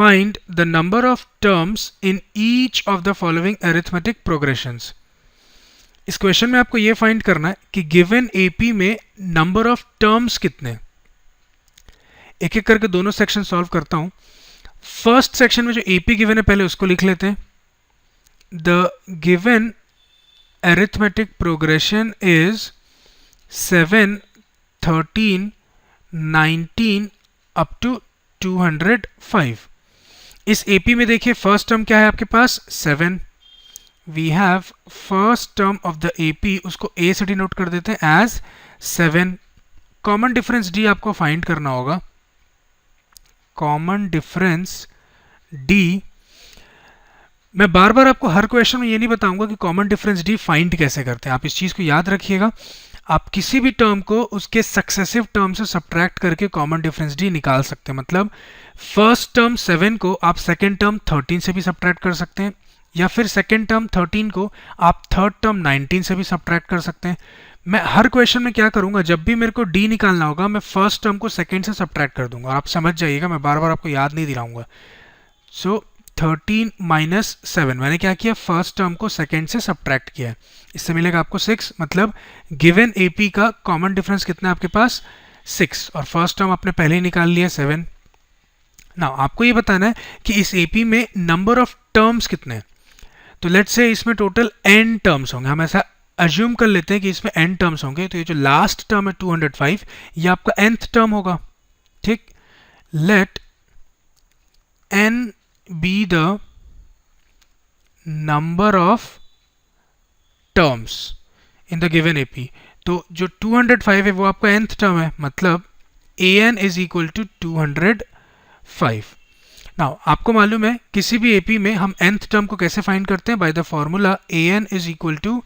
Find the number of terms in each of the following arithmetic progressions. इस question में आपको ये find करना है कि गिवन एपी में नंबर ऑफ टर्म्स कितने। एक एक करके दोनों सेक्शन सॉल्व करता हूं। फर्स्ट सेक्शन में जो एपी गिवन है पहले उसको लिख लेते हैं। The given arithmetic progression is 7, 13, 19 up to 205। इस एपी में देखिए फर्स्ट टर्म क्या है आपके पास 7। We have first term of the AP, उसको ए से डिनोट कर देते हैं एज 7। कॉमन डिफरेंस डी आपको फाइंड करना होगा। कॉमन डिफरेंस डी, मैं बार बार आपको हर क्वेश्चन में ये नहीं बताऊंगा कि कॉमन डिफरेंस डी फाइंड कैसे करते हैं। आप इस चीज को याद रखिएगा। आप किसी भी टर्म को उसके सक्सेसिव टर्म से सब्ट्रैक्ट करके कॉमन डिफरेंस डी निकाल सकते हैं। मतलब फर्स्ट टर्म 7 को आप सेकेंड टर्म 13 से भी सब्ट्रैक्ट कर सकते हैं, या फिर सेकेंड टर्म 13 को आप थर्ड टर्म 19 से भी सब्ट्रैक्ट कर सकते हैं। मैं हर क्वेश्चन में क्या करूंगा, जब भी मेरे को डी निकालना होगा मैं फर्स्ट टर्म को सेकेंड से सब्ट्रैक्ट कर दूंगा। आप समझ जाइएगा, मैं बार बार आपको याद नहीं दिलाऊंगा। सो 13 माइनस 7, मैंने क्या किया, फर्स्ट टर्म को सेकेंड से सब्ट्रैक्ट किया। इससे मिलेगा आपको 6। मतलब गिवन एपी का कॉमन डिफरेंस कितना है आपके पास 6, और फर्स्ट टर्म आपने पहले ही निकाल लिया 7। नाउ आपको ये बताना है कि इस एपी में नंबर ऑफ टर्म्स कितने हैं। तो लेट्स से इसमें टोटल n टर्म्स होंगे। हम ऐसा अज्यूम कर लेते हैं कि इसमें n टर्म्स होंगे। तो ये जो लास्ट टर्म है 205, ये आपका nth टर्म होगा। ठीक, let n be the number of terms in the given AP. तो जो 205 है वो आपका nth टर्म है, मतलब an is equal to 205। Now आपको मालूम है किसी भी एपी में हम nth टर्म को कैसे फाइंड करते हैं, by the formula an is equal to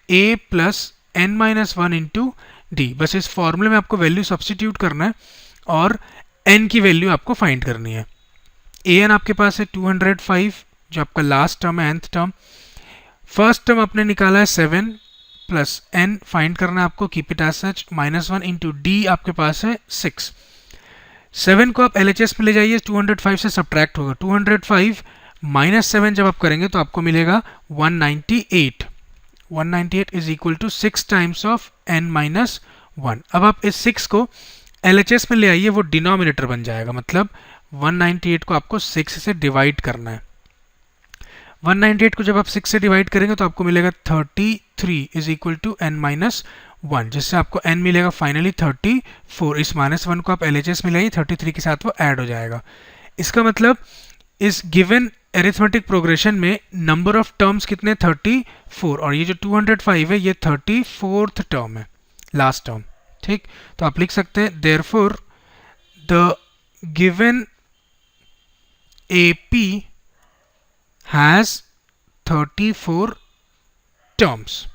a plus n minus 1 into d. बस इस फॉर्मूले में आपको वैल्यू सब्सटीट्यूट करना है और n की वैल्यू आपको फाइंड करनी है। an आपके पास है 205 जो आपका लास्ट टर्म है, nth टर्म। फर्स्ट टर्म आपने निकाला है 7 प्लस n फाइंड करना है आपको, keep it as such, minus 1 into d आपके पास है 6। 7 को आप LHS में ले जाइए, 205 से सब्ट्रैक्ट होगा। 205 माइनस 7 जब आप करेंगे तो आपको मिलेगा 198। 198 is equal to 6 times of n minus 1। अब आप इस 6 को LHS में ले आइए, वो डिनोमिनेटर बन जाएगा। मतलब 198 को आपको 6 से डिवाइड करना है। 198 को जब आप 6 से डिवाइड करेंगे तो आपको मिलेगा 33 is equal to n minus 1, जिससे आपको n मिलेगा फाइनली 34। इस माइनस 1 को आप LHS में लाइए, 33 के साथ वो ऐड हो जाएगा। इसका मतलब इस गिवन एरिथमेटिक प्रोग्रेशन में नंबर ऑफ टर्म्स कितने, 34, और ये जो 205 है ये 34th टर्म है, लास्ट टर्म। ठीक, तो आप लिख सकते हैं therefore the given AP has 34 terms.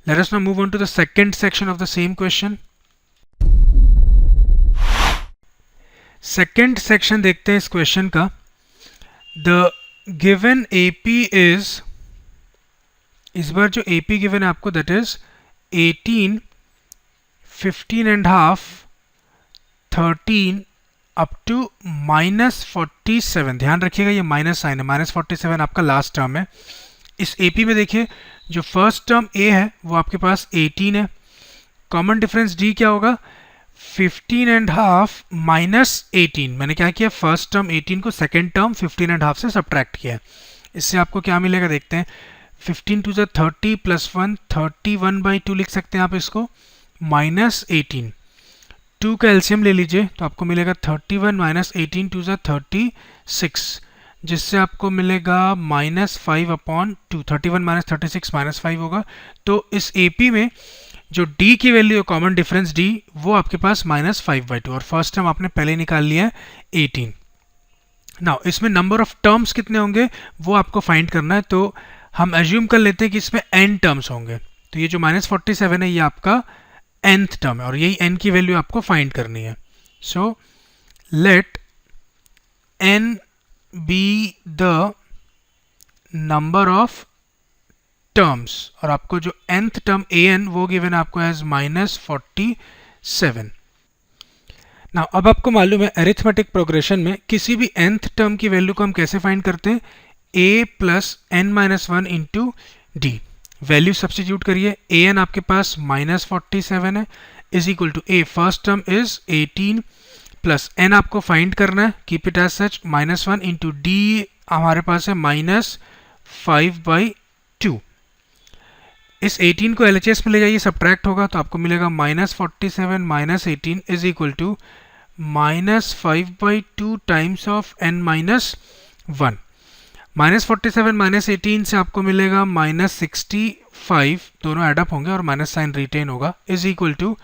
Let us now move on to the second section of the same question. Second section देखते हैं इस क्वेश्चन का। The given AP is, इस बार जो AP given है आपको that is 18, 15 and half, 13 up to minus 47। ध्यान रखिएगा ये माइनस साइन है, माइनस 47 आपका लास्ट टर्म है। इस एपी में देखिए जो फर्स्ट टर्म ए है वो आपके पास 18 है। कॉमन डिफरेंस डी क्या होगा, 15 एंड हाफ माइनस 18। मैंने क्या किया, फर्स्ट टर्म 18 को सेकेंड टर्म 15 एंड हाफ से सब्ट्रैक्ट किया। इससे आपको क्या मिलेगा देखते हैं, 15 टू 30 प्लस 1 31/2 लिख सकते हैं आप इसको, माइनस 18। 2 का एलसीएम ले लीजिए तो आपको मिलेगा 31 माइनस 18 टू 36, जिससे आपको मिलेगा -5/2। 31 माइनस 36 -5 होगा। तो इस एपी में जो d की वैल्यू है, कॉमन डिफरेंस d, वो आपके पास -5/2, और फर्स्ट टर्म आपने पहले निकाल लिया है 18। नाउ इसमें नंबर ऑफ टर्म्स कितने होंगे वो आपको फाइंड करना है। तो हम एज्यूम कर लेते हैं कि इसमें n टर्म्स होंगे। तो ये जो -47 है ये आपका nth टर्म है, और यही n की वैल्यू आपको फाइंड करनी है। So let n be the number of terms, और आपको जो nth टर्म an वो गिवन आपको एज -47। ना अब आपको मालूम है अरिथमेटिक प्रोग्रेशन में किसी भी nth टर्म की वैल्यू को हम कैसे फाइंड करते हैं, a plus n minus one into d. Value substitute करिए, a n आपके पास -47 है is equal to a first term is 18 plus n आपको फाइंड करना है, keep it as such, -1 into d हमारे पास है -5/2। इस 18 को LHS में ले जाइए, सब्ट्रैक्ट होगा तो आपको मिलेगा -47 minus 18 is equal to -5/2 times of n minus 1। -47 minus 18 से आपको मिलेगा -65, दोनों एडअप होंगे और माइनस साइन रिटेन होगा, is equal to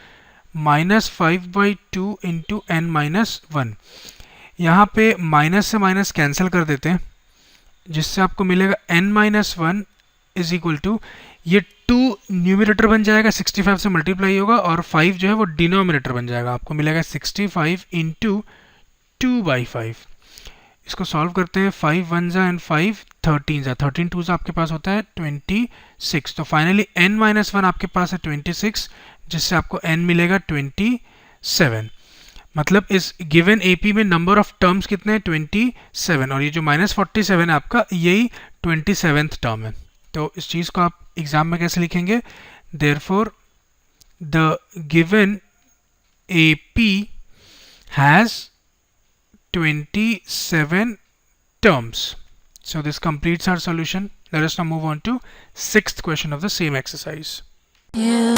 -5/2 into n minus 1। यहाँ पे माइनस से माइनस कैंसिल कर देते हैं, जिससे आपको मिलेगा n minus 1 is equal to, ये 2 न्यूमिनेटर बन जाएगा, 65 से मल्टीप्लाई होगा और 5 जो है वो डिनोमिनेटर बन जाएगा, आपको मिलेगा 65 इंटू 2/5। इसको सॉल्व करते हैं, 5 1 जा एंड 5 13 जा, 13 2 जा आपके पास होता है 26। तो फाइनली n माइनस 1 आपके पास है 26, जिससे आपको n मिलेगा 27। मतलब इस गिवन एपी में नंबर ऑफ टर्म्स कितने हैं, 27, और ये जो -47 है आपका, यही 27th टर्म है। तो इस चीज़ को आप एग्जाम में कैसे लिखेंगे, therefore the given AP has 27 terms. So this completes our solution. Let us now move on to 6th question of the same exercise. Yeah.